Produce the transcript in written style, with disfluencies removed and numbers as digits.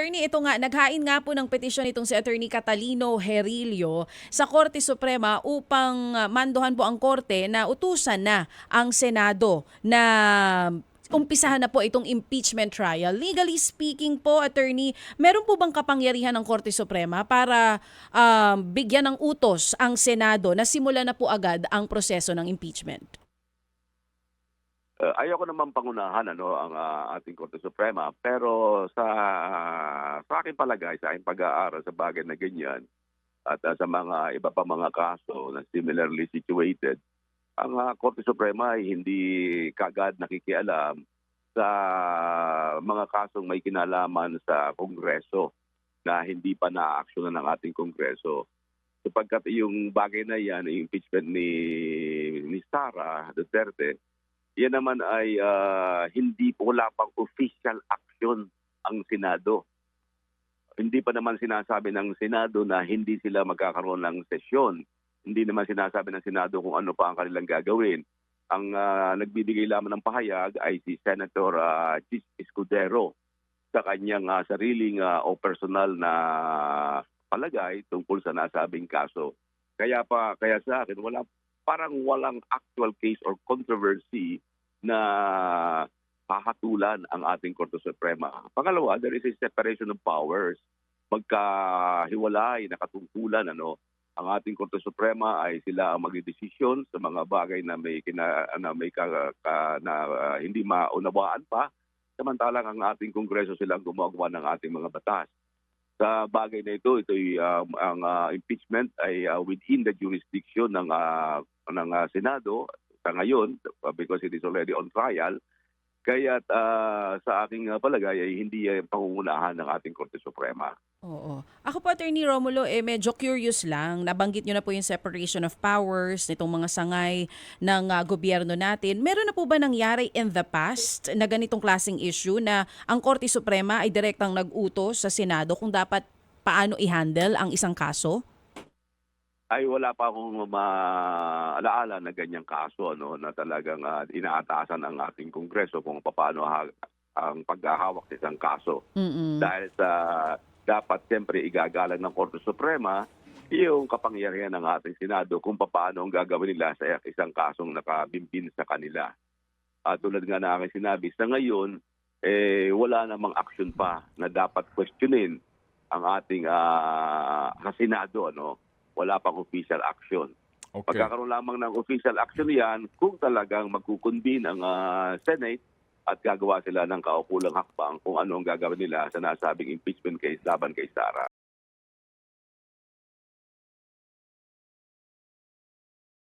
Attorney, ito nga, naghain nga po ng petisyon itong si Attorney Catalino Herillo sa Korte Suprema upang manduhan po ang Korte na utusan na ang Senado na umpisahan na po itong impeachment trial. Legally speaking po, Attorney, meron po bang kapangyarihan ng Korte Suprema para bigyan ng utos ang Senado na simulan na po agad ang proseso ng impeachment? Ayoko naman pangunahan ang ating Korte Suprema, pero sa aking palagay, sa aking pag-aaral sa bagay na ganyan at sa mga iba pa mga kaso na similarly situated, ang Korte Suprema ay hindi kaagad nakikialam sa mga kasong may kinalaman sa Kongreso na hindi pa na-aksyonan ng ating Kongreso. Sapagkat yung bagay na yan, yung impeachment ni Sara Duterte, yan naman ay wala pang official action ang Senado. Hindi pa naman sinasabi ng Senado na hindi sila magkakaroon ng sesyon. Hindi naman sinasabi ng Senado kung ano pa ang kanilang gagawin. Ang nagbibigay lamang ng pahayag ay si Senator Chis Escudero sa kanyang sariling o personal na palagay tungkol sa nasabing kaso. Kaya sa akin, parang walang actual case or controversy na hahatulan ang ating Korte Suprema. Pangalawa, there is a separation of powers. Magkahiwalay na katungkulan ang ating Korte Suprema ay sila ang magdedesisyon sa mga bagay na hindi maunawaan pa, samantalang ang ating Kongreso sila ang gumagawa ng ating mga batas. Sa bagay na ito, ang impeachment ay within the jurisdiction ng Senado sa ngayon because it is already on trial. Kaya sa aking palagay ay hindi pangungunahan ng ating Korte Suprema. Oo. Ako po, Attorney Romulo, medyo curious lang. Nabanggit nyo na po yung separation of powers nitong mga sangay ng gobyerno natin. Meron na po ba nangyari in the past na ganitong klaseng issue na ang Korte Suprema ay direktang nag-utos sa Senado kung dapat paano i-handle ang isang kaso? Ay wala pa akong maalaala na ganyang kaso na talagang inaatasan ang ating Kongreso kung paano ang paghahawak sa isang kaso. Dahil sa dapat siyempre igagalang ng Korte Suprema yung kapangyarihan ng ating Senado kung paano ang gagawin nila sa isang kasong nakabimbin sa kanila. Tulad nga na aking sinabi, sa ngayon, wala namang action pa na dapat questionin ang ating Senado. Wala pang official action. Okay. Magkakaroon lamang ng official action yan kung talagang magkukunbin ang Senate at gagawa sila ng kaukulang hakbang kung ano ang gagawin nila sa nasabing impeachment case laban kay Sara.